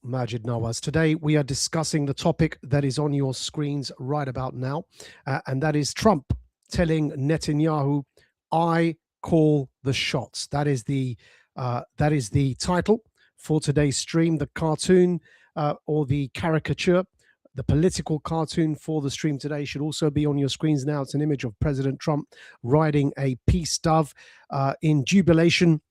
Majid Nawaz. Today, we are discussing the topic that is on your screens right about now, and that is Trump telling Netanyahu, "I call the shots." That is the title for today's stream. The cartoon or the caricature, the political cartoon for the stream today should also be on your screens now. It's an image of President Trump riding a peace dove in jubilation.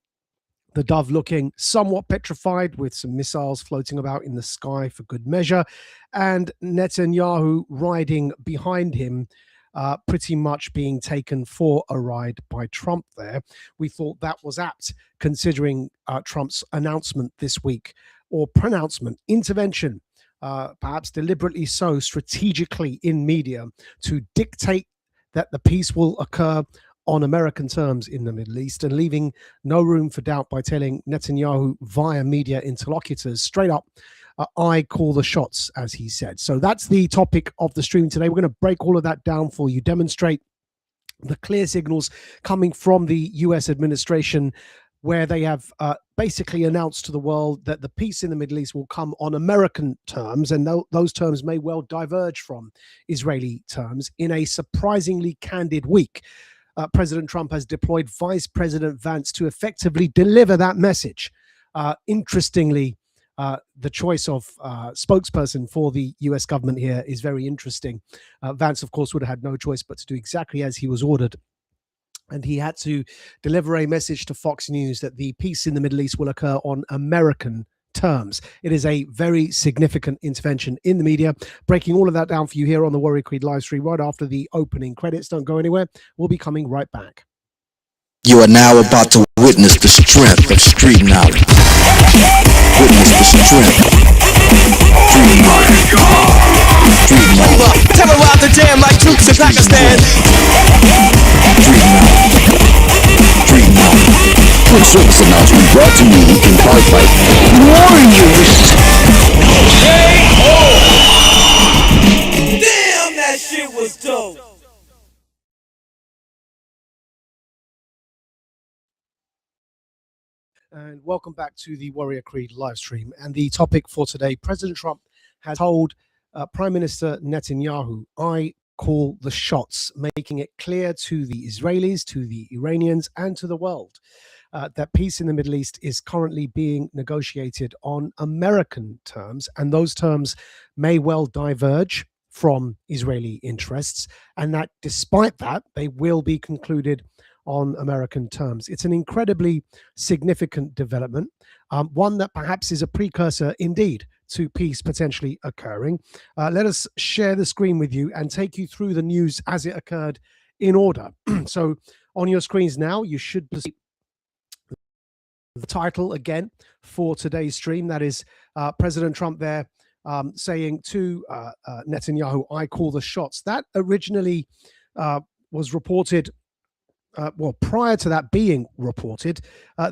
The dove looking somewhat petrified with some missiles floating about in the sky for good measure, and Netanyahu riding behind him, pretty much being taken for a ride by Trump there. We thought that was apt considering Trump's announcement this week, or pronouncement, intervention, perhaps deliberately so, strategically in media to dictate that the peace will occur on American terms in the Middle East, and leaving no room for doubt by telling Netanyahu via media interlocutors straight up, "I call the shots," as he said. So that's the topic of the stream today. We're going to break all of that down for you, demonstrate the clear signals coming from the US administration, where they have basically announced to the world that the peace in the Middle East will come on American terms, and those terms may well diverge from Israeli terms in a surprisingly candid week. President Trump has deployed Vice President Vance to effectively deliver that message. Interestingly, the choice of spokesperson for the US government here is very interesting. Vance, of course, would have had no choice but to do exactly as he was ordered. And he had to deliver a message to Fox News that the peace in the Middle East will occur on American terms. It is a very significant intervention in the media. Breaking all of that down for you here on the Warrior Creed live stream right after the opening credits. Don't go anywhere. We'll be coming right back. You are now about to witness the strength of street knowledge. Witness the strength. Street knowledge. Street knowledge. Terrorize the jam like troops in Pakistan. Street knowledge. Street knowledge. Quick service announcement brought to you in part by Warriors. Damn, that shit was dope. And welcome back to the Warrior Creed live stream. And the topic for today, President Trump has told Prime Minister Netanyahu, "I call the shots," making it clear to the Israelis, to the Iranians, and to the world that peace in the Middle East is currently being negotiated on American terms, and those terms may well diverge from Israeli interests, and that despite that, they will be concluded on American terms. It's an incredibly significant development, one that perhaps is a precursor indeed to peace potentially occurring. Let us share the screen with you and take you through the news as it occurred in order. So on your screens now, you should see the title again for today's stream. That is President Trump there saying to Netanyahu, "I call the shots." That originally was reported. Well, prior to that being reported,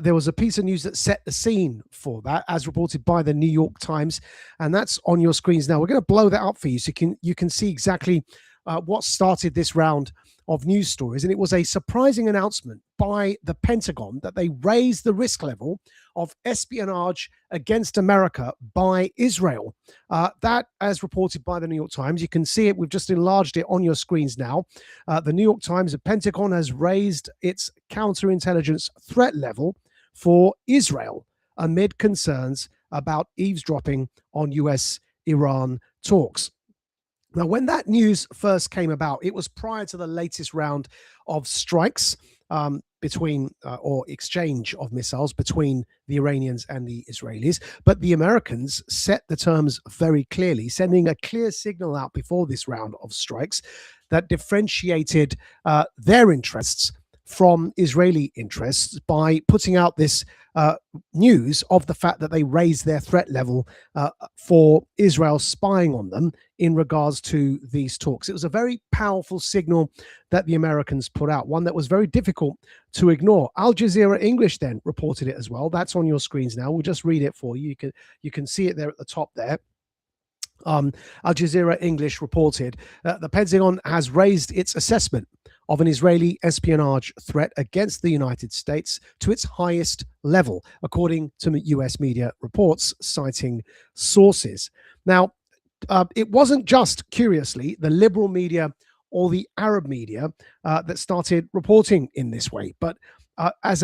there was a piece of news that set the scene for that, as reported by the New York Times, and that's on your screens now. We're going to blow that up for you so you can see exactly what started this round of news stories. And it was a surprising announcement by the Pentagon that they raised the risk level of espionage against America by Israel. That, as reported by the New York Times, you can see it. We've just enlarged it on your screens now. The New York Times, the Pentagon has raised its counterintelligence threat level for Israel amid concerns about eavesdropping on US-Iran talks. Now, when that news first came about, it was prior to the latest round of strikes between or exchange of missiles between the Iranians and the Israelis. But the Americans set the terms very clearly, sending a clear signal out before this round of strikes that differentiated their interests from Israeli interests by putting out this news of the fact that they raised their threat level for Israel spying on them in regards to these talks. It was a very powerful signal that the Americans put out, one that was very difficult to ignore. Al Jazeera English then reported it as well. That's on your screens now. We'll just read it for you. You can see it there at the top there. Al Jazeera English reported the Pentagon has raised its assessment of an Israeli espionage threat against the United States to its highest level, according to US media reports citing sources. Now, it wasn't just, curiously, the liberal media or the Arab media that started reporting in this way, but as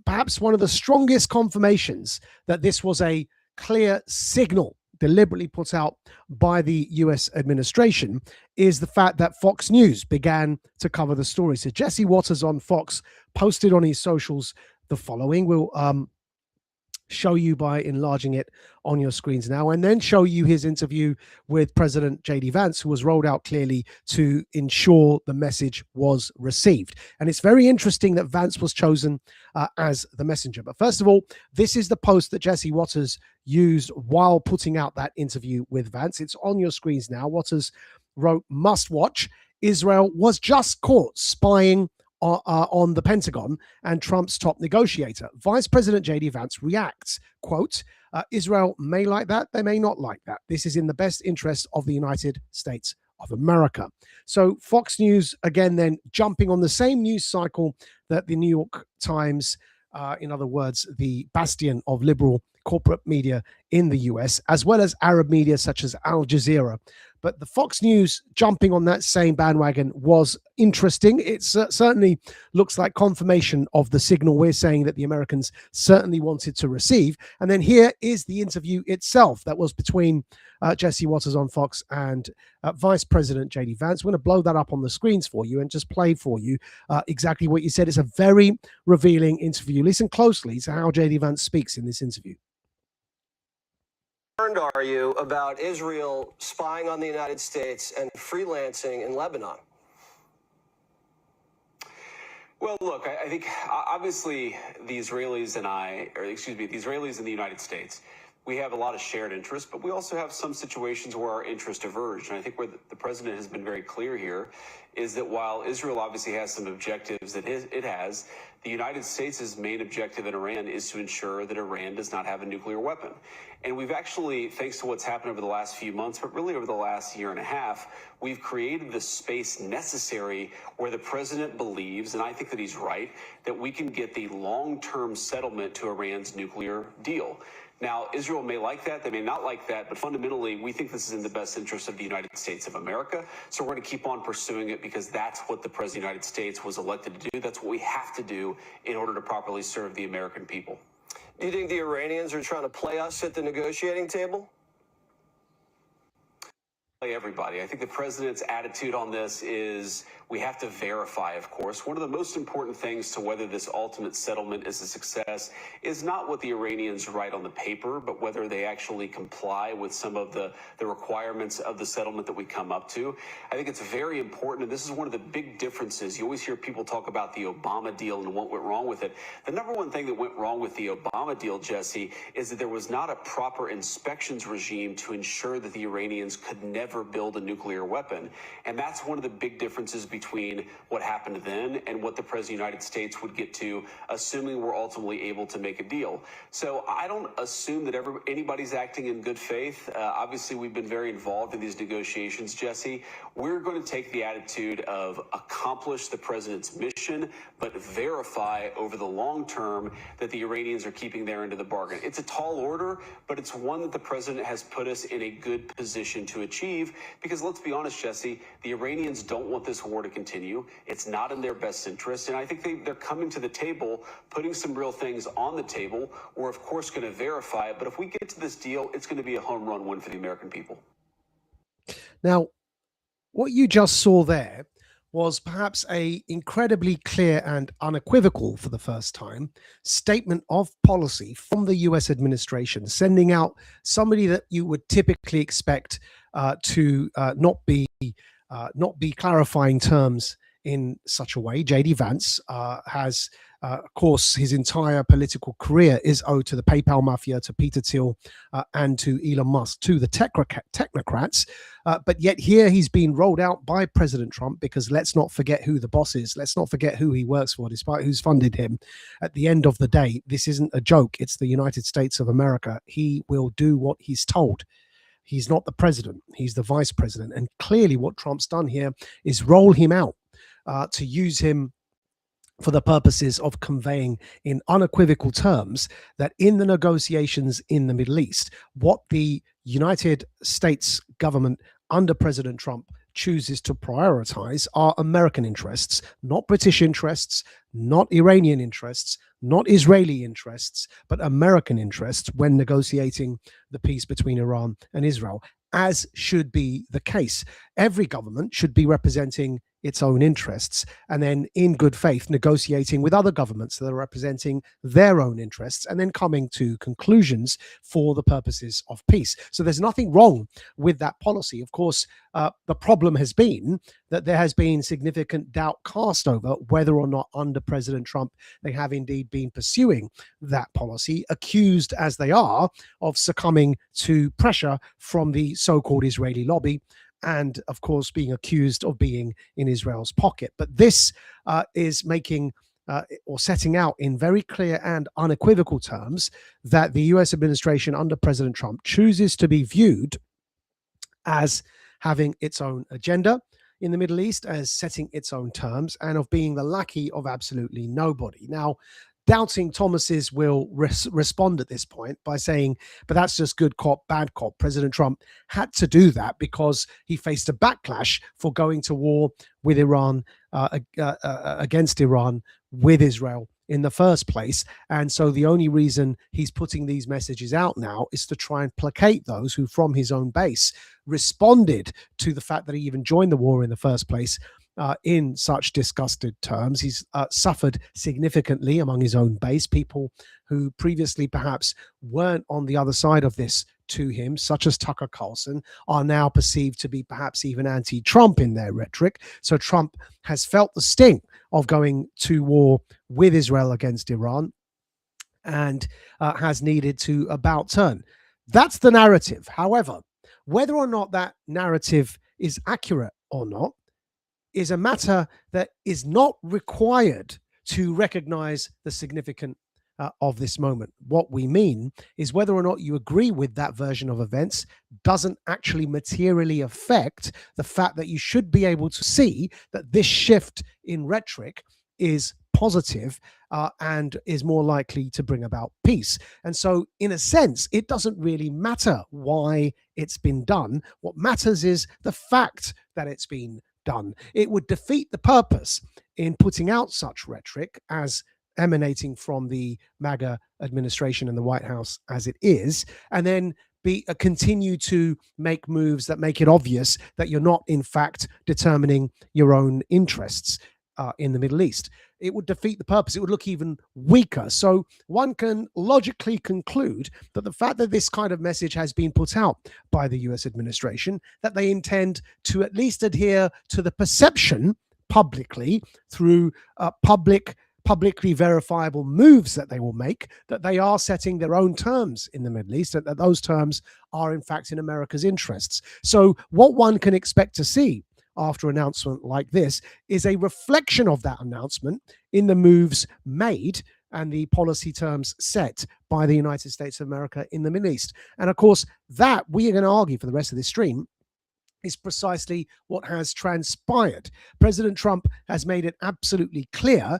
perhaps one of the strongest confirmations that this was a clear signal deliberately put out by the US administration is the fact that Fox News began to cover the story. So Jesse Waters on Fox posted on his socials the following. We'll show you by enlarging it on your screens now, and then show you his interview with President J.D. Vance, who was rolled out clearly to ensure the message was received. And it's very interesting that Vance was chosen as the messenger. But first of all, this is the post that Jesse Waters used while putting out that interview with Vance. It's on your screens now. Waters wrote, "Must watch. Israel was just caught spying on the Pentagon and Trump's top negotiator. Vice President J.D. Vance reacts, quote, Israel may like that, they may not like that. This is in the best interest of the United States of America." So Fox News, again, then jumping on the same news cycle that the New York Times, in other words, the bastion of liberal corporate media in the US, as well as Arab media such as Al Jazeera. But the Fox News jumping on that same bandwagon was interesting. It certainly looks like confirmation of the signal we're saying that the Americans certainly wanted to receive. And then here is the interview itself that was between Jesse Waters on Fox and Vice President J.D. Vance. We're going to blow that up on the screens for you and just play for you exactly what you said. It's a very revealing interview. Listen closely to how J.D. Vance speaks in this interview. Concerned are you about Israel spying on the United States and freelancing in Lebanon? Well, look, I think obviously the Israelis and the Israelis and the United States, we have a lot of shared interests, but we also have some situations where our interests diverge. And I think where the president has been very clear here is that while Israel obviously has some objectives that it has, the United States' main objective in Iran is to ensure that Iran does not have a nuclear weapon. And we've actually, thanks to what's happened over the last few months, but really over the last year and a half, we've created the space necessary where the president believes, and I think that he's right, that we can get the long-term settlement to Iran's nuclear deal. Now, Israel may like that, they may not like that, but fundamentally, we think this is in the best interest of the United States of America. So we're going to keep on pursuing it because that's what the President of the United States was elected to do. That's what we have to do in order to properly serve the American people. Do you think the Iranians are trying to play us at the negotiating table? Everybody. I think the president's attitude on this is we have to verify, of course. One of the most important things to whether this ultimate settlement is a success is not what the Iranians write on the paper, but whether they actually comply with some of the requirements of the settlement that we come up to. I think it's very important, and this is one of the big differences. You always hear people talk about the Obama deal and what went wrong with it. The number one thing that went wrong with the Obama deal, Jesse, is that there was not a proper inspections regime to ensure that the Iranians could never build a nuclear weapon. And that's one of the big differences between what happened then and what the President of the United States would get to, assuming we're ultimately able to make a deal. So I don't assume that anybody's acting in good faith. Obviously, we've been very involved in these negotiations, Jesse. We're going to take the attitude of accomplish the president's mission, but verify over the long term that the Iranians are keeping their end of the bargain. It's a tall order, but it's one that the president has put us in a good position to achieve. Because let's be honest, Jesse, the Iranians don't want this war to continue. It's not in their best interest. And I think they're coming to the table, putting some real things on the table. We're, of course, going to verify it. But if we get to this deal, it's going to be a home run win for the American people. Now, what you just saw there was perhaps a incredibly clear and unequivocal, for the first time, statement of policy from the US administration, sending out somebody that you would typically expect to not be clarifying terms in such a way. J.D. Vance has, of course, his entire political career is owed to the PayPal mafia, to Peter Thiel, and to Elon Musk, to the technocrats. But yet here he's been rolled out by President Trump, because let's not forget who the boss is. Let's not forget who he works for, despite who's funded him. At the end of the day, this isn't a joke. It's the United States of America. He will do what he's told. He's not the president. He's the vice president. And clearly what Trump's done here is roll him out. to use him for the purposes of conveying in unequivocal terms that in the negotiations in the Middle East, what the United States government under President Trump chooses to prioritize are American interests, not British interests, not Iranian interests, not Israeli interests, but American interests when negotiating the peace between Iran and Israel, as should be the case. Every government should be representing its own interests and then in good faith negotiating with other governments that are representing their own interests and then coming to conclusions for the purposes of peace. So there's nothing wrong with that policy. Of course, the problem has been that there has been significant doubt cast over whether or not under President Trump they have indeed been pursuing that policy, accused as they are of succumbing to pressure from the so-called Israeli lobby, and of course being accused of being in Israel's pocket. But this is making or setting out in very clear and unequivocal terms that the US administration under President Trump chooses to be viewed as having its own agenda in the Middle East, as setting its own terms, and of being the lackey of absolutely nobody. Now, doubting Thomases will respond at this point by saying, but that's just good cop, bad cop. President Trump had to do that because he faced a backlash for going to war with Iran, against Iran, with Israel in the first place. And so the only reason he's putting these messages out now is to try and placate those who, from his own base, responded to the fact that he even joined the war in the first place in such disgusted terms. He's suffered significantly among his own base, people who previously perhaps weren't on the other side of this to him, such as Tucker Carlson, are now perceived to be perhaps even anti-Trump in their rhetoric. So Trump has felt the sting of going to war with Israel against Iran and has needed to about turn. That's the narrative. However, whether or not that narrative is accurate or not is a matter that is not required to recognize the significance of this moment. What we mean is whether or not you agree with that version of events doesn't actually materially affect the fact that you should be able to see that this shift in rhetoric is positive and is more likely to bring about peace. And so, in a sense, it doesn't really matter why it's been done. What matters is the fact that it's been done. It would defeat the purpose in putting out such rhetoric as emanating from the MAGA administration and the White House as it is, and then continue to make moves that make it obvious that you're not, in fact, determining your own interests in the Middle East. It would defeat the purpose. It would look even weaker. So one can logically conclude that the fact that this kind of message has been put out by the US administration, that they intend to at least adhere to the perception publicly through publicly verifiable moves that they will make, that they are setting their own terms in the Middle East, that those terms are in fact in America's interests. So what one can expect to see after an announcement like this is a reflection of that announcement in the moves made and the policy terms set by the United States of America in the Middle East. And of course, that we are going to argue for the rest of this stream is precisely what has transpired. President Trump has made it absolutely clear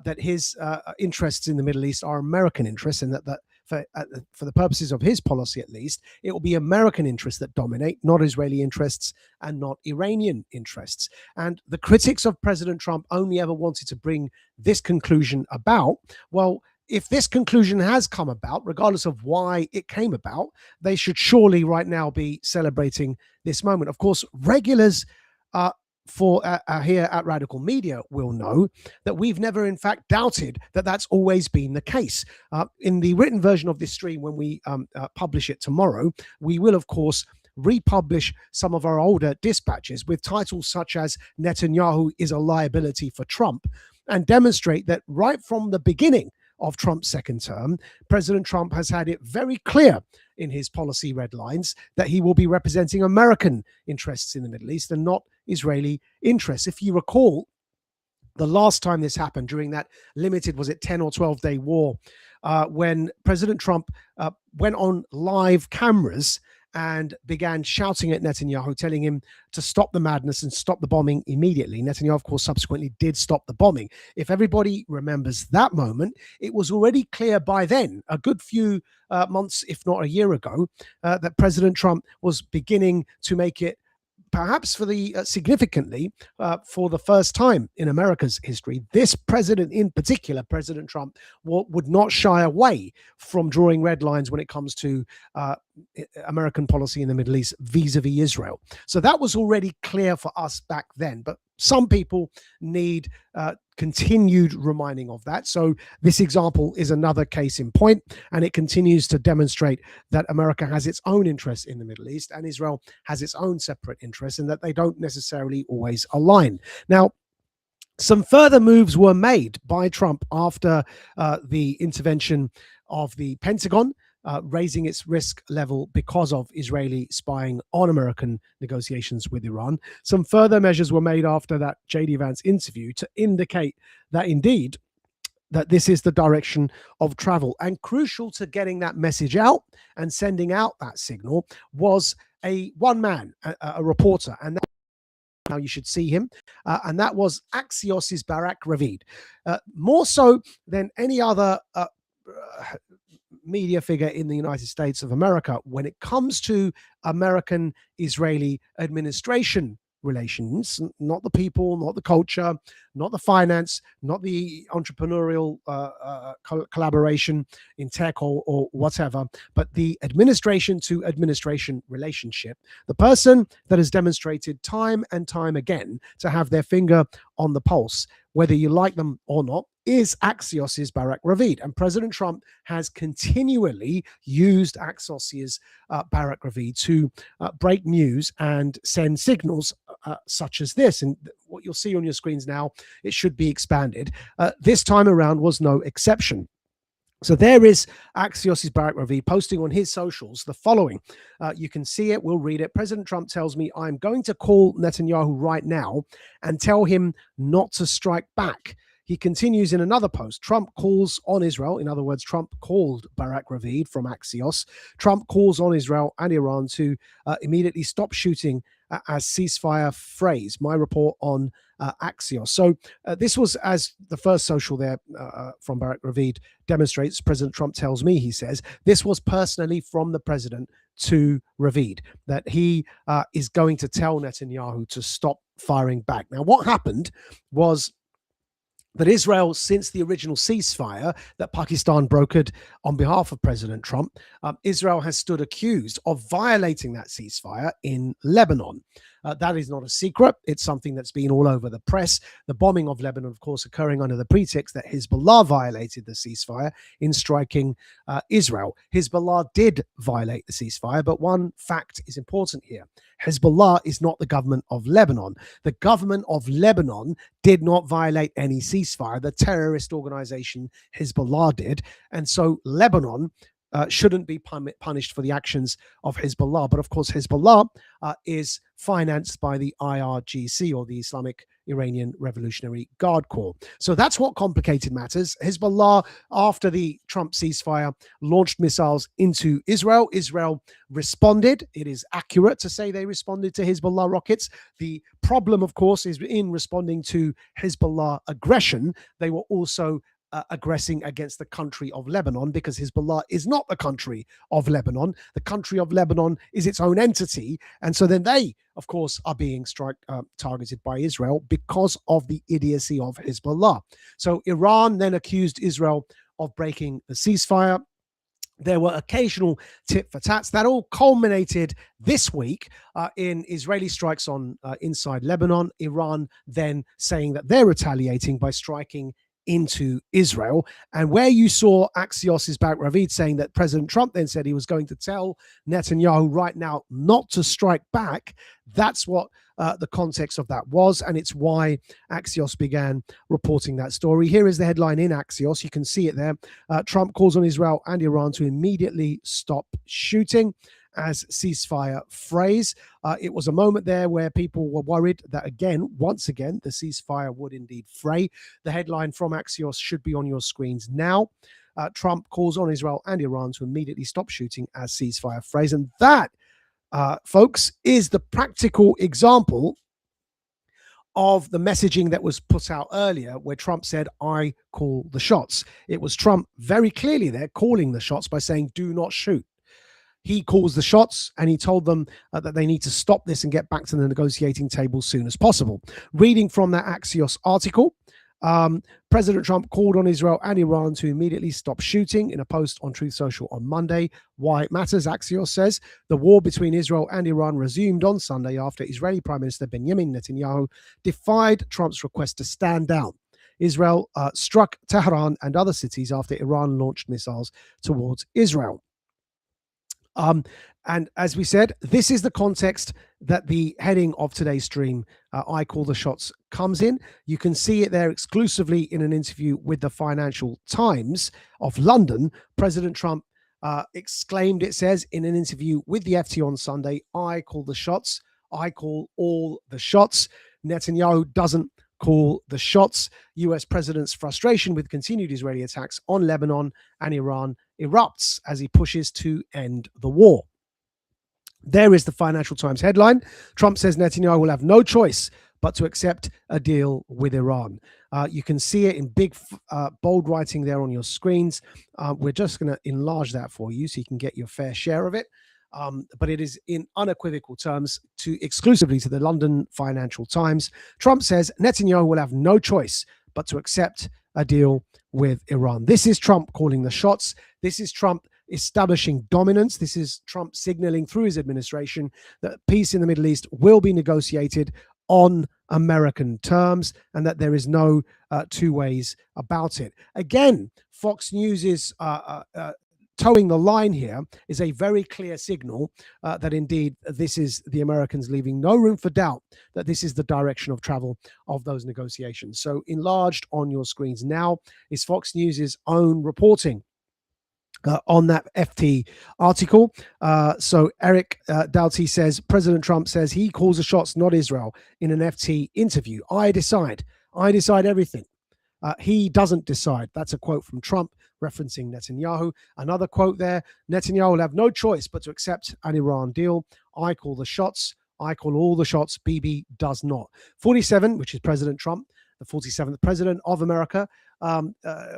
that his interests in the Middle East are American interests, and that for the purposes of his policy, at least, it will be American interests that dominate, not Israeli interests and not Iranian interests. And the critics of President Trump only ever wanted to bring this conclusion about. Well, if this conclusion has come about, regardless of why it came about, they should surely right now be celebrating this moment. Of course, regulars here at Radical Media will know that we've never, in fact, doubted that that's always been the case. In the written version of this stream, when we publish it tomorrow, we will, of course, republish some of our older dispatches with titles such as "Netanyahu is a liability for Trump," and demonstrate that right from the beginning of Trump's second term, President Trump has had it very clear in his policy red lines that he will be representing American interests in the Middle East and not Israeli interests. If you recall, the last time this happened during that limited, was it 10 or 12-day war, when President Trump went on live cameras and began shouting at Netanyahu, telling him to stop the madness and stop the bombing immediately. Netanyahu, of course, subsequently did stop the bombing. If everybody remembers that moment, it was already clear by then, a good few months, if not a year ago, that President Trump was beginning to make it, perhaps for the significantly for the first time in America's history, this president in particular, President Trump, would not shy away from drawing red lines when it comes to American policy in the Middle East vis-a-vis Israel. So that was already clear for us back then, but some people need continued reminding of that. So this example is another case in point, and it continues to demonstrate that America has its own interests in the Middle East and Israel has its own separate interests, and that they don't necessarily always align. Now, some further moves were made by Trump after the intervention of the Pentagon, raising its risk level because of Israeli spying on American negotiations with Iran. Some further measures were made after that J.D. Vance interview to indicate that indeed that this is the direction of travel. And crucial to getting that message out and sending out that signal was one man, a reporter, and now you should see him, and that was Axios's Barak Ravid. More so than any other media figure in the United States of America, when it comes to American-Israeli administration relations, not the people, not the culture, not the finance, not the entrepreneurial collaboration in tech or whatever, but the administration to administration relationship. The person that has demonstrated time and time again to have their finger on the pulse, whether you like them or not, is Axios's Barak Ravid. And President Trump has continually used Axios's Barak Ravid to break news and send signals such as this. And what you'll see on your screens now, it should be expanded. This time around was no exception. So there is Axios's Barak Ravid posting on his socials the following. You can see it. We'll read it. President Trump tells me, I'm going to call Netanyahu right now and tell him not to strike back. He continues in another post. Trump calls on Israel. In other words, Trump called Barak Ravid from Axios. Trump calls on Israel and Iran to immediately stop shooting as ceasefire phrase. My report on Axios. So this was, as the first social there from Barak Ravid demonstrates, President Trump tells me, he says, this was personally from the president to Ravid, that he is going to tell Netanyahu to stop firing back. Now, what happened was that Israel, since the original ceasefire that Pakistan brokered on behalf of President Trump, Israel has stood accused of violating that ceasefire in Lebanon. That is not a secret. It's something that's been all over the press. The bombing of Lebanon, of course, occurring under the pretext that Hezbollah violated the ceasefire in striking Israel. Hezbollah did violate the ceasefire, but one fact is important here. Hezbollah is not the government of Lebanon. The government of Lebanon did not violate any ceasefire. The terrorist organization Hezbollah did. And so Lebanon shouldn't be punished for the actions of Hezbollah. But of course, Hezbollah is financed by the IRGC, or the Islamic Iranian Revolutionary Guard Corps. So that's what complicated matters. Hezbollah, after the Trump ceasefire, launched missiles into Israel. Israel responded. It is accurate to say they responded to Hezbollah rockets. The problem, of course, is in responding to Hezbollah aggression, they were also aggressing against the country of Lebanon, because Hezbollah is not the country of Lebanon. The country of Lebanon is its own entity. And so then they, of course, are being targeted by Israel because of the idiocy of Hezbollah. So Iran then accused Israel of breaking the ceasefire. There were occasional tit for tats that all culminated this week in Israeli strikes on inside Lebanon. Iran then saying that they're retaliating by striking into Israel. And where you saw Axios's Barak Ravid saying that President Trump then said he was going to tell Netanyahu right now not to strike back, that's what the context of that was, and it's why Axios began reporting that story. Here is the headline in Axios. You can see it there. Trump calls on Israel and Iran to immediately stop shooting as ceasefire phrase. It was a moment there where people were worried that, once again, the ceasefire would indeed fray. The headline from Axios should be on your screens now. Trump calls on Israel and Iran to immediately stop shooting as ceasefire phrase. And that, folks, is the practical example of the messaging that was put out earlier, where Trump said, I call the shots. It was Trump very clearly there calling the shots by saying, do not shoot. He calls the shots, and he told them that they need to stop this and get back to the negotiating table as soon as possible. Reading from that Axios article, President Trump called on Israel and Iran to immediately stop shooting in a post on Truth Social on Monday. Why it matters, Axios says, the war between Israel and Iran resumed on Sunday after Israeli Prime Minister Benjamin Netanyahu defied Trump's request to stand down. Israel struck Tehran and other cities after Iran launched missiles towards Israel. And as we said, this is the context that the heading of today's stream, I Call the Shots, comes in. You can see it there exclusively in an interview with the Financial Times of London. President Trump exclaimed, it says, in an interview with the FT on Sunday, I call the shots. I call all the shots. Netanyahu doesn't call the shots. US president's frustration with continued Israeli attacks on Lebanon and Iran erupts as he pushes to end the war. There is the Financial Times headline. Trump says Netanyahu will have no choice but to accept a deal with Iran. You can see it in big, bold writing there on your screens. We're just going to enlarge that for you so you can get your fair share of it. But it is in unequivocal terms exclusively to the London Financial Times. Trump says Netanyahu will have no choice but to accept a deal with Iran. This is Trump calling the shots. This is Trump establishing dominance. This is Trump signaling through his administration that peace in the Middle East will be negotiated on American terms and that there is no two ways about it. Again, Fox News is towing the line here is a very clear signal that indeed this is the Americans leaving no room for doubt that this is the direction of travel of those negotiations. So enlarged on your screens now is Fox News's own reporting on that FT article. So Eric Doughty says, President Trump says he calls the shots, not Israel, in an FT interview. I decide everything. He doesn't decide. That's a quote from Trump referencing Netanyahu. Another quote there, Netanyahu will have no choice but to accept an Iran deal. I call the shots. I call all the shots. Bibi does not. 47, which is President Trump, the 47th president of America.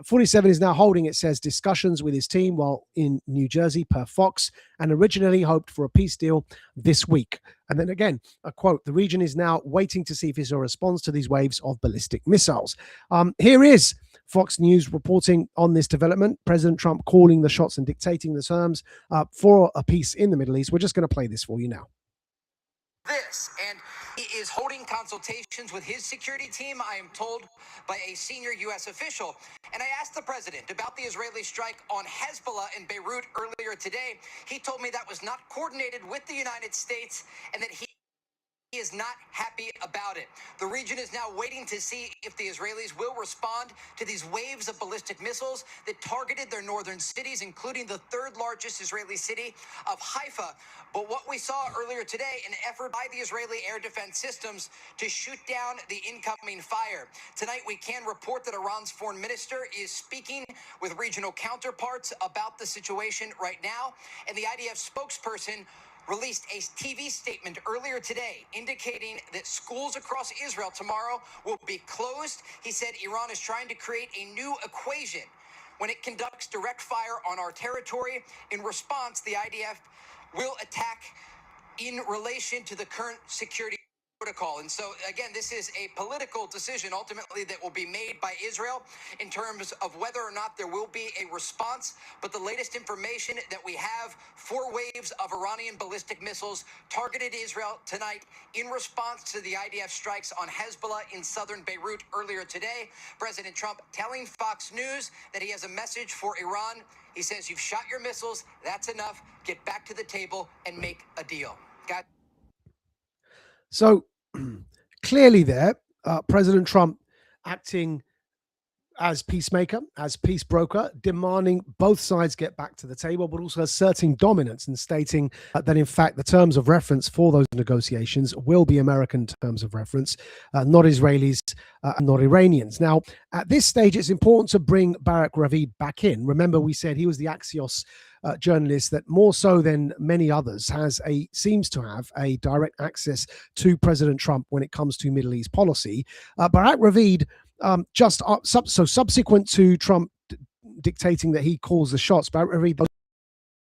47 is now holding, it says, discussions with his team while in New Jersey per Fox, and originally hoped for a peace deal this week. And then again, a quote, the region is now waiting to see if Israel responds to these waves of ballistic missiles. Here is Fox News reporting on this development. President Trump calling the shots and dictating the terms for a peace in the Middle East. We're just going to play this for you now. This, and he is holding consultations with his security team, I am told by a senior U.S. official. And I asked the president about the Israeli strike on Hezbollah in Beirut earlier today. He told me that was not coordinated with the United States and that he is not happy about it. The region is now waiting to see if the Israelis will respond to these waves of ballistic missiles that targeted their northern cities, including the third largest Israeli city of Haifa. But what we saw earlier today, an effort by the Israeli air defense systems to shoot down the incoming fire. Tonight, we can report that Iran's foreign minister is speaking with regional counterparts about the situation right now. And the IDF spokesperson released a TV statement earlier today indicating that schools across Israel tomorrow will be closed. He said Iran is trying to create a new equation when it conducts direct fire on our territory. In response, the IDF will attack in relation to the current security protocol. And so, again, this is a political decision ultimately that will be made by Israel in terms of whether or not there will be a response. But the latest information that we have, 4 waves of Iranian ballistic missiles targeted Israel tonight in response to the IDF strikes on Hezbollah in southern Beirut earlier today. President Trump telling Fox News that he has a message for Iran. He says, you've shot your missiles. That's enough. Get back to the table and make a deal. God. So clearly there, President Trump acting as peacemaker, as peace broker, demanding both sides get back to the table, but also asserting dominance and stating that, in fact, the terms of reference for those negotiations will be American terms of reference, not Israelis, not Iranians. Now, at this stage, it's important to bring Barak Ravid back in. Remember, we said he was the Axios journalist that more so than many others seems to have a direct access to President Trump when it comes to Middle East policy. Barak Ravid, subsequent to Trump dictating that he calls the shots, Barak Ravid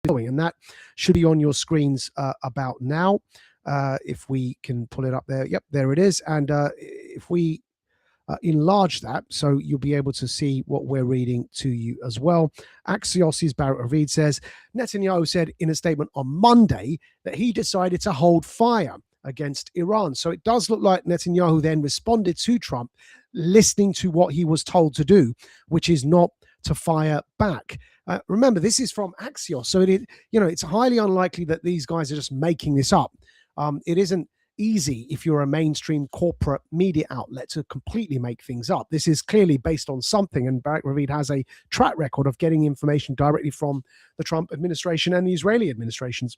going, and that should be on your screens about now. If we can pull it up there, yep, there it is. And if we enlarge that so you'll be able to see what we're reading to you as well. Axios' Barak Ravid says, Netanyahu said in a statement on Monday that he decided to hold fire against Iran. So it does look like Netanyahu then responded to Trump, listening to what he was told to do, which is not to fire back. Remember, this is from Axios, so it's highly unlikely that these guys are just making this up. It isn't easy if you're a mainstream corporate media outlet to completely make things up. This is clearly based on something, and Barak Ravid has a track record of getting information directly from the Trump administration and the Israeli administrations.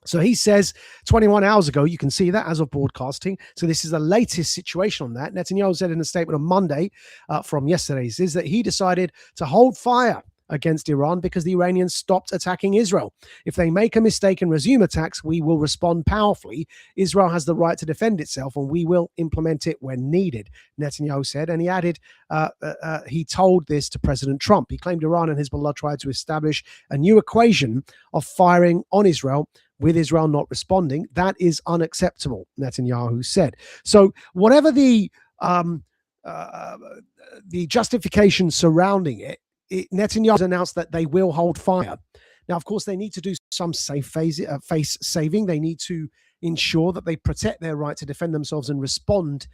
So he says 21 hours ago, you can see that as of broadcasting. So this is the latest situation on that. Netanyahu said in a statement on Monday from yesterday, is that he decided to hold fire against Iran because the Iranians stopped attacking Israel. If they make a mistake and resume attacks, we will respond powerfully. Israel has the right to defend itself, and we will implement it when needed, Netanyahu said. And he added, he told this to President Trump. He claimed Iran and Hezbollah tried to establish a new equation of firing on Israel, with Israel not responding. That is unacceptable, Netanyahu said. So whatever the justification surrounding it, Netanyahu has announced that they will hold fire. Now, of course, they need to do some face saving. They need to ensure that they protect their right to defend themselves and respond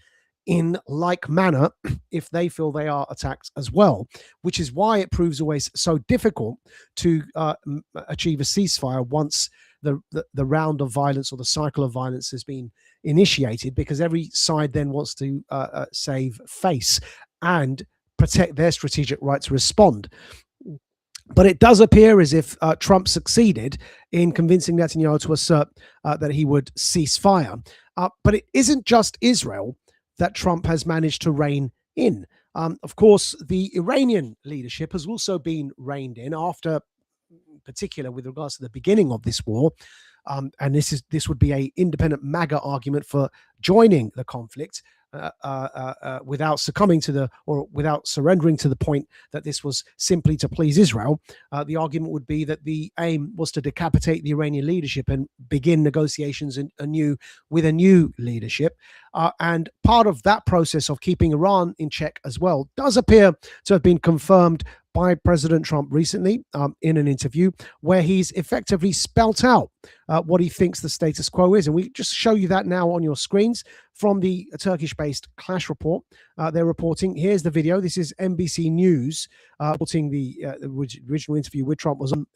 in like manner if they feel they are attacked as well, which is why it proves always so difficult to achieve a ceasefire once the round of violence or the cycle of violence has been initiated, because every side then wants to save face and protect their strategic right to respond. But it does appear as if Trump succeeded in convincing Netanyahu to assert that he would cease fire. But it isn't just Israel that Trump has managed to rein in. Of course, the Iranian leadership has also been reined in after, in particular, with regards to the beginning of this war. And this would be an independent MAGA argument for joining the conflict without succumbing to without surrendering to the point that this was simply to please Israel. The argument would be that the aim was to decapitate the Iranian leadership and begin negotiations anew with a new leadership. And part of that process of keeping Iran in check as well does appear to have been confirmed by President Trump recently in an interview where he's effectively spelt out what he thinks the status quo is. And we just show you that now on your screens from the Turkish-based Clash report. They're reporting, here's the video. This is NBC News reporting the original interview with Trump was on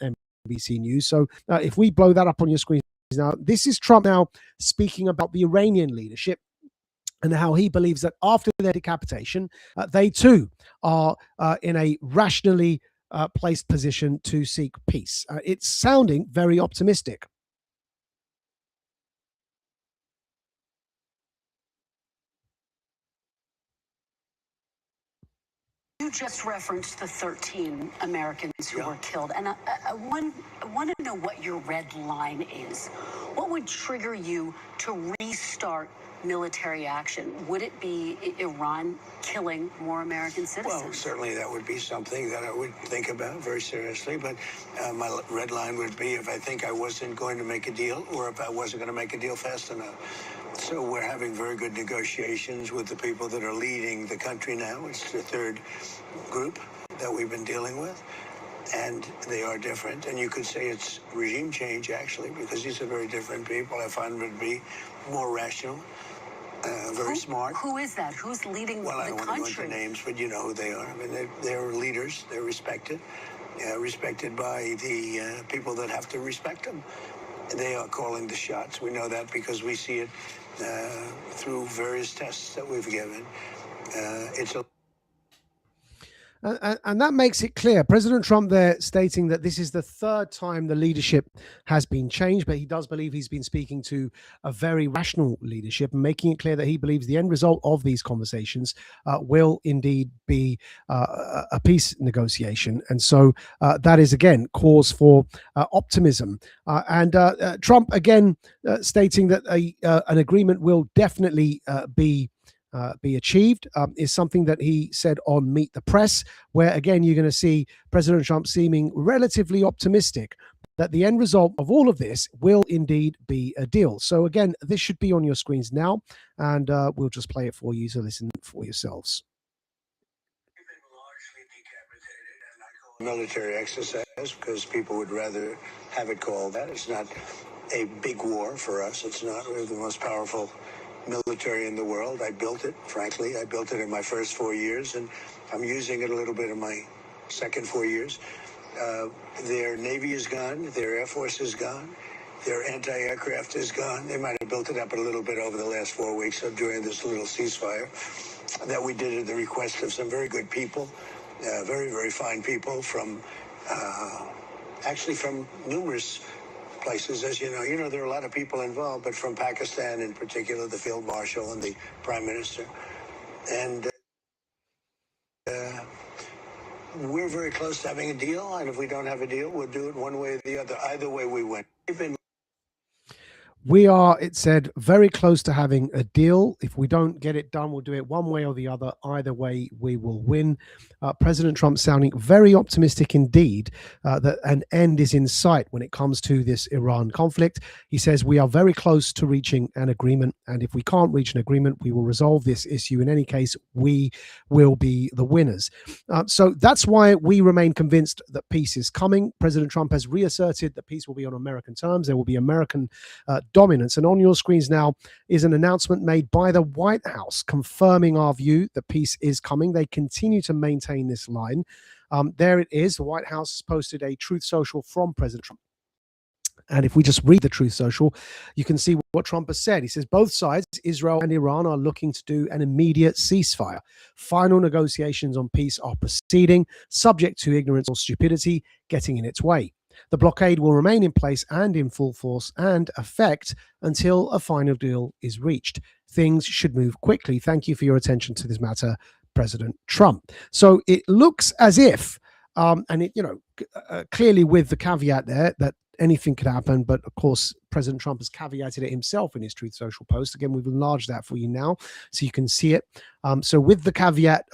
NBC News. So if we blow that up on your screens now, this is Trump now speaking about the Iranian leadership and how he believes that after their decapitation, they too are in a rationally placed position to seek peace. It's sounding very optimistic. You just referenced the 13 Americans who were killed, and I want to know what your red line is. What would trigger you to restart military action? Would it be Iran killing more American citizens? Well, certainly that would be something that I would think about very seriously, but my red line would be if I think I wasn't going to make a deal, or if I wasn't going to make a deal fast enough. So we're having very good negotiations with the people that are leading the country now. It's the third group that we've been dealing with, and they are different. And you could say it's regime change, actually, because these are very different people. I find them to be more rational, very smart. Who is that? Who's leading the country? Well, I don't want to go into names, but you know who they are. I mean, they're leaders. They're respected, respected by the people that have to respect them. They are calling the shots. We know that because we see it through various tests that we've given. And that makes it clear. President Trump there stating that this is the third time the leadership has been changed, but he does believe he's been speaking to a very rational leadership, making it clear that he believes the end result of these conversations will indeed be a peace negotiation. And so that is, again, cause for optimism. And Trump, again, stating that an agreement will definitely be achieved is something that he said on Meet the Press, where again you're going to see President Trump seeming relatively optimistic that the end result of all of this will indeed be a deal. So again, this should be on your screens now, and we'll just play it for you to listen for yourselves. Military exercise, because people would rather have it called that. It's not a big war for us. It's not really the most powerful military in the world. I built it, frankly. I built it in my first 4 years, and I'm using it a little bit in my second 4 years. Their Navy is gone. Their Air Force is gone. Their anti-aircraft is gone. They might have built it up a little bit over the last 4 weeks during this little ceasefire that we did at the request of some very good people, very, very fine people from, actually from numerous places, as you know, there are a lot of people involved, but from Pakistan in particular, the field marshal and the prime minister. And we're very close to having a deal. And if we don't have a deal, we'll do it one way or the other. Either way, we win. We are, it said, very close to having a deal. If we don't get it done, we'll do it one way or the other. Either way, we will win. President Trump sounding very optimistic indeed that an end is in sight when it comes to this Iran conflict. He says we are very close to reaching an agreement, and if we can't reach an agreement, we will resolve this issue. In any case, we will be the winners. So that's why we remain convinced that peace is coming. President Trump has reasserted that peace will be on American terms. There will be American dominance. And on your screens now is an announcement made by the White House confirming our view that peace is coming. They continue to maintain this line. There it is. The White House posted a Truth Social from President Trump. And if we just read the Truth Social, you can see what Trump has said. He says both sides, Israel and Iran, are looking to do an immediate ceasefire. Final negotiations on peace are proceeding, subject to ignorance or stupidity getting in its way. The blockade will remain in place and in full force and effect until a final deal is reached. Things should move quickly. Thank you for your attention to this matter, President Trump. So it looks as if, and it, clearly with the caveat there that anything could happen, but of course, President Trump has caveated it himself in his Truth Social post. Again, we've enlarged that for you now so you can see it. So with the caveat,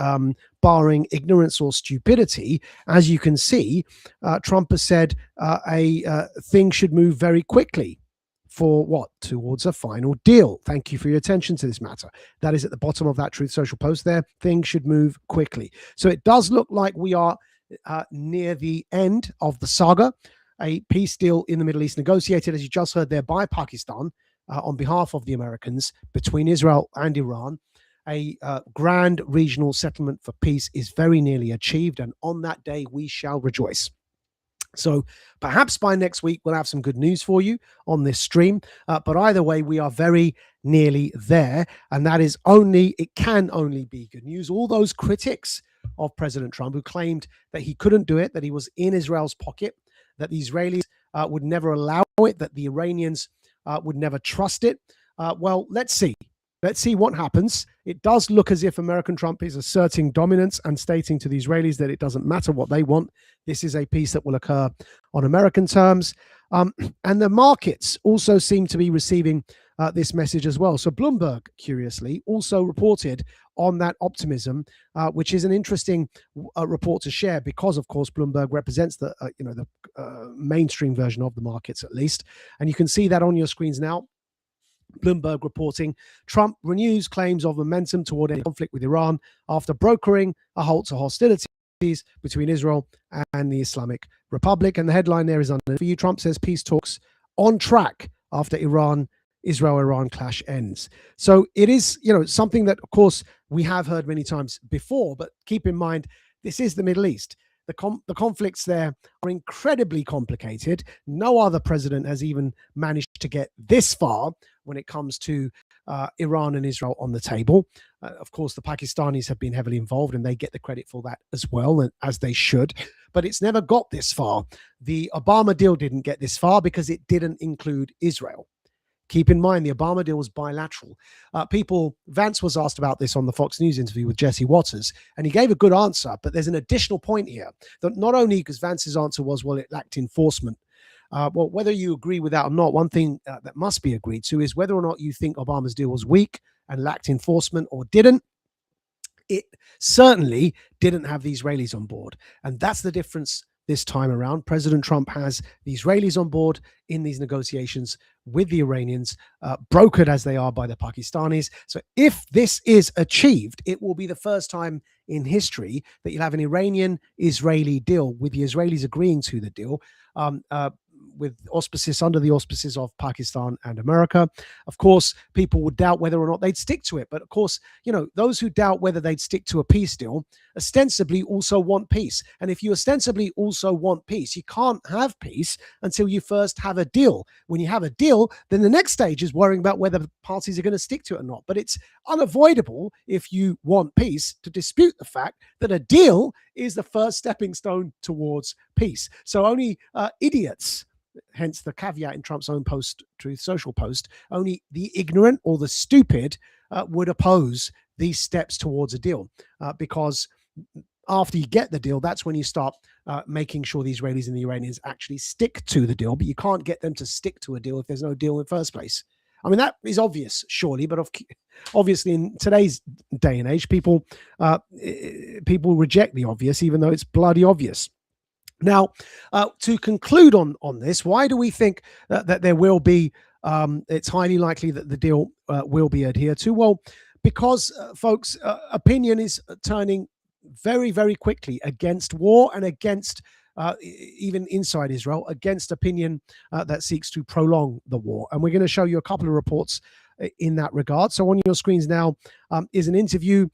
barring ignorance or stupidity, as you can see, Trump has said a thing should move very quickly. For what? Towards a final deal. Thank you for your attention to this matter. That is at the bottom of that Truth Social post there. Things should move quickly. So it does look like we are near the end of the saga. A peace deal in the Middle East negotiated, as you just heard there, by Pakistan on behalf of the Americans between Israel and Iran. A grand regional settlement for peace is very nearly achieved, and on that day we shall rejoice. So perhaps by next week we'll have some good news for you on this stream, but either way we are very nearly there, and that is it can only be good news. All those critics of President Trump who claimed that he couldn't do it, that he was in Israel's pocket, that the Israelis would never allow it, that the Iranians would never trust it. Well, let's see. Let's see what happens. It does look as if American Trump is asserting dominance and stating to the Israelis that it doesn't matter what they want. This is a peace that will occur on American terms. And the markets also seem to be receiving this message as well. So Bloomberg, curiously, also reported on that optimism, which is an interesting report to share because, of course, Bloomberg represents the mainstream version of the markets, at least. And you can see that on your screens now. Bloomberg reporting Trump renews claims of momentum toward a conflict with Iran after brokering a halt to hostilities between Israel and the Islamic Republic. And the headline there is under for you. Trump says peace talks on track after Israel-Iran clash ends. So it is, something that, of course, we have heard many times before, but keep in mind, this is the Middle East. The conflicts there are incredibly complicated. No other president has even managed to get this far when it comes to Iran and Israel on the table. Of course, the Pakistanis have been heavily involved, and they get the credit for that as well, and as they should. But it's never got this far. The Obama deal didn't get this far because it didn't include Israel. Keep in mind, the Obama deal was bilateral. Vance was asked about this on the Fox News interview with Jesse Waters, and he gave a good answer, but there's an additional point here that not only, because Vance's answer was, well, it lacked enforcement. Well, whether you agree with that or not, one thing that must be agreed to is whether or not you think Obama's deal was weak and lacked enforcement or didn't. It certainly didn't have the Israelis on board. And that's the difference this time around. President Trump has the Israelis on board in these negotiations with the Iranians, brokered as they are by the Pakistanis. So if this is achieved, it will be the first time in history that you'll have an Iranian-Israeli deal, with the Israelis agreeing to the deal, with under the auspices of Pakistan and America. Of course, people would doubt whether or not they'd stick to it. But of course, those who doubt whether they'd stick to a peace deal ostensibly also want peace. And if you ostensibly also want peace, you can't have peace until you first have a deal. When you have a deal, then the next stage is worrying about whether the parties are going to stick to it or not. But it's unavoidable, if you want peace, to dispute the fact that a deal is the first stepping stone towards peace. So only idiots, hence the caveat in Trump's own post-Truth Social post, only the ignorant or the stupid would oppose these steps towards a deal, because after you get the deal, that's when you start making sure the Israelis and the Iranians actually stick to the deal. But you can't get them to stick to a deal if there's no deal in the first place. I mean, that is obvious, surely, but obviously in today's day and age, people reject the obvious, even though it's bloody obvious. Now, to conclude on this, why do we think that there will be, it's highly likely that the deal will be adhered to? Well, because, folks, opinion is turning very, very quickly against war and against, even inside Israel, against opinion that seeks to prolong the war. And we're going to show you a couple of reports in that regard. So on your screens now is an interview,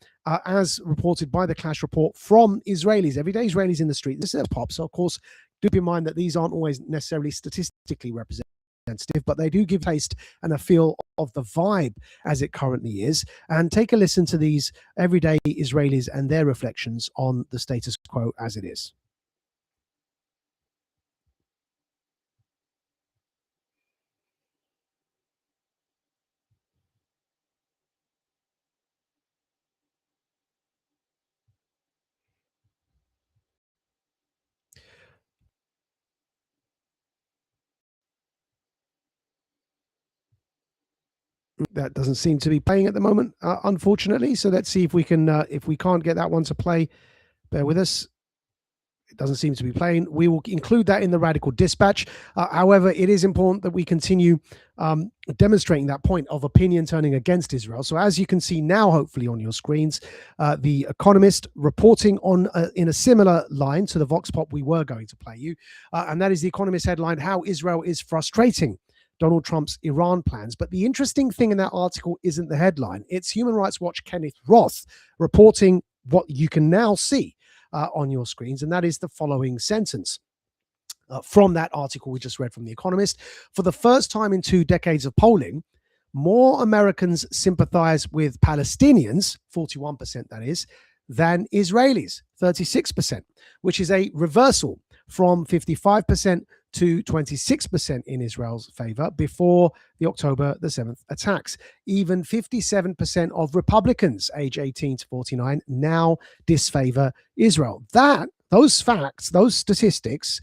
as reported by the Clash Report, from Israelis, everyday Israelis in the street. This is a pop. So, of course, do keep in mind that these aren't always necessarily statistically representative, but they do give taste and a feel of the vibe as it currently is. And take a listen to these everyday Israelis and their reflections on the status quo as it is. That doesn't seem to be playing at the moment, unfortunately. So let's see if we can, if we can't get that one to play, bear with us. It doesn't seem to be playing. We will include that in the Radical Dispatch. However, it is important that we continue demonstrating that point of opinion turning against Israel. So as you can see now, hopefully on your screens, The Economist reporting on in a similar line to the Vox Pop we were going to play you. And that is The Economist headline, "How Israel is Frustrating Donald Trump's Iran plans." But the interesting thing in that article isn't the headline. It's Human Rights Watch Kenneth Roth reporting what you can now see on your screens, and that is the following sentence from that article we just read from The Economist. "For the first time in 2 decades of polling, more Americans sympathize with Palestinians, 41% that is, than Israelis, 36%, which is a reversal from 55% to 26% in Israel's favor before the October the 7th attacks. Even 57% of Republicans age 18 to 49 now disfavor Israel." Those facts, those statistics,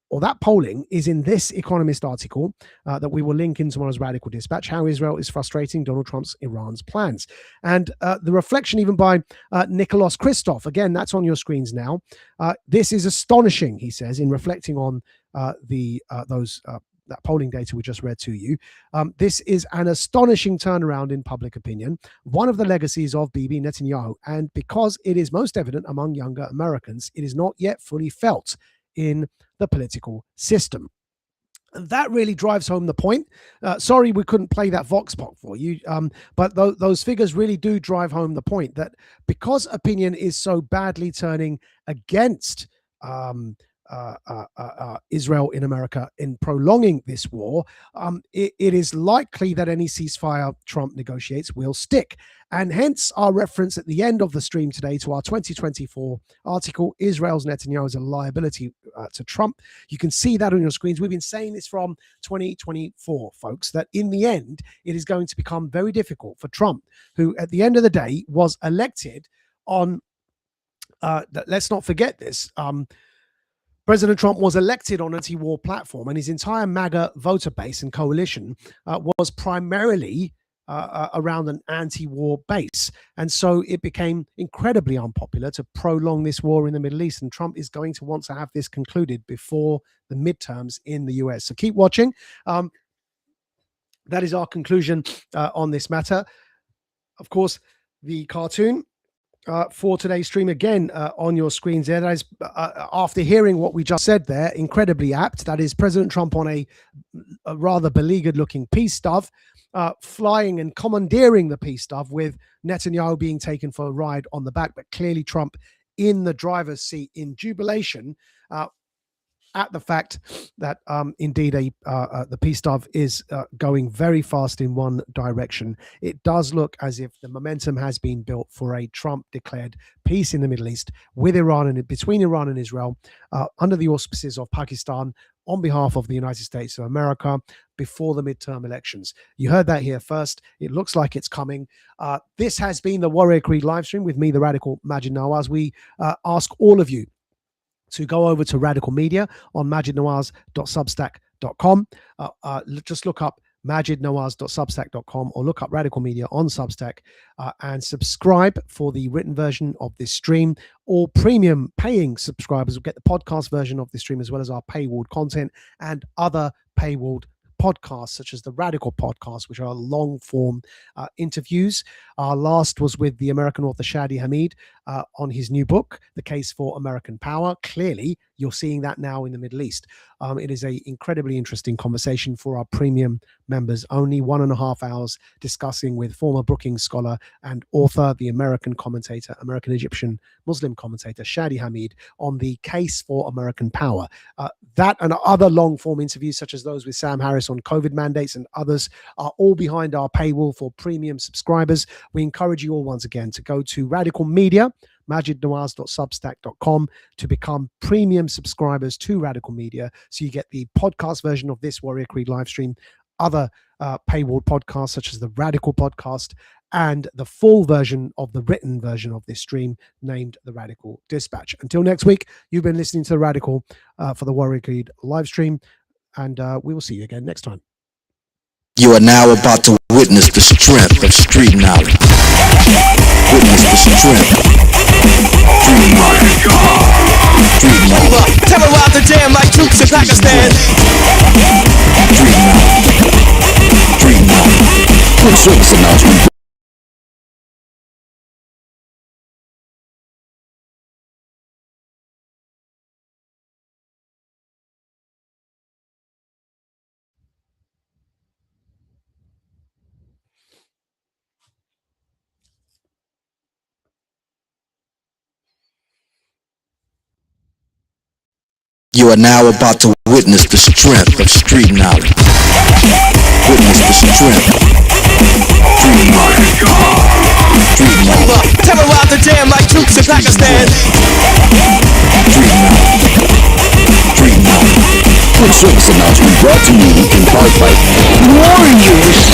or that polling is in this Economist article that we will link in tomorrow's Radical Dispatch, "How Israel is Frustrating Donald Trump's Iran's Plans." And the reflection even by Nicholas Kristof, again, that's on your screens now. "This is astonishing," he says, in reflecting on that polling data we just read to you. "This is an astonishing turnaround in public opinion, one of the legacies of Bibi Netanyahu. And because it is most evident among younger Americans, it is not yet fully felt in the political system." And that really drives home the point. Sorry we couldn't play that Vox Pop for you, but those figures really do drive home the point that because opinion is so badly turning against Israel in America in prolonging this war, it is likely that any ceasefire Trump negotiates will stick. And hence our reference at the end of the stream today to our 2024 article, Israel's Netanyahu is a liability to Trump. You can see that on your screens. We've been saying this from 2024, folks, that in the end, it is going to become very difficult for Trump, who at the end of the day was elected on, let's not forget this, President Trump was elected on an anti-war platform, and his entire MAGA voter base and coalition was primarily around an anti-war base. And so it became incredibly unpopular to prolong this war in the Middle East, and Trump is going to want to have this concluded before the midterms in the US. So keep watching. That is our conclusion on this matter. Of course, the cartoon for today's stream again on your screens there. That is, after hearing what we just said there, incredibly apt. That is President Trump on a rather beleaguered looking peace dove, flying and commandeering the peace dove, with Netanyahu being taken for a ride on the back, but clearly Trump in the driver's seat in jubilation at the fact that indeed the peace dove is going very fast in one direction. It does look as if the momentum has been built for a Trump-declared peace in the Middle East with Iran and between Iran and Israel under the auspices of Pakistan on behalf of the United States of America before the midterm elections. You heard that here first. It looks like it's coming. This has been the Warrior Creed live stream with me, the Radical Majid Nawaz. We ask all of you to go over to Radical Media on majidnawaz.substack.com. Just look up majidnawaz.substack.com or look up Radical Media on Substack and subscribe for the written version of this stream. All premium paying subscribers will get the podcast version of this stream, as well as our paywalled content and other paywalled podcasts, such as the Radical podcast, which are long form interviews. Our last was with the American author Shadi Hamid on his new book, The Case for American Power. Clearly, you're seeing that now in the Middle East. It is an incredibly interesting conversation for our premium members, only 1.5 hours discussing with former Brookings scholar and author, the American commentator, American Egyptian Muslim commentator Shadi Hamid, on the case for American power. That and other long form interviews, such as those with Sam Harris on COVID mandates and others, are all behind our paywall for premium subscribers. We encourage you all once again to go to Radical Media, majidnawaz.substack.com, to become premium subscribers to Radical Media, so you get the podcast version of this Warrior Creed live stream, other paywalled podcasts such as the Radical podcast, and the full version of the written version of this stream named the Radical Dispatch. Until next week, you've been listening to the Radical for the Warrior Creed live stream, and we will see you again next time. You are now about to witness the strength of street knowledge. Witness the strength. Street knowledge. Street knowledge. Terrorize the jam like troops in Pakistan. Street knowledge. Street knowledge. Quick service announcement. You are now about to witness the strength of street knowledge. Witness the strength. Street knowledge. Street knowledge. Terrorize the jam like troops in Pakistan. Street knowledge. Street knowledge. Quick service announcement brought to you in part by Warriors.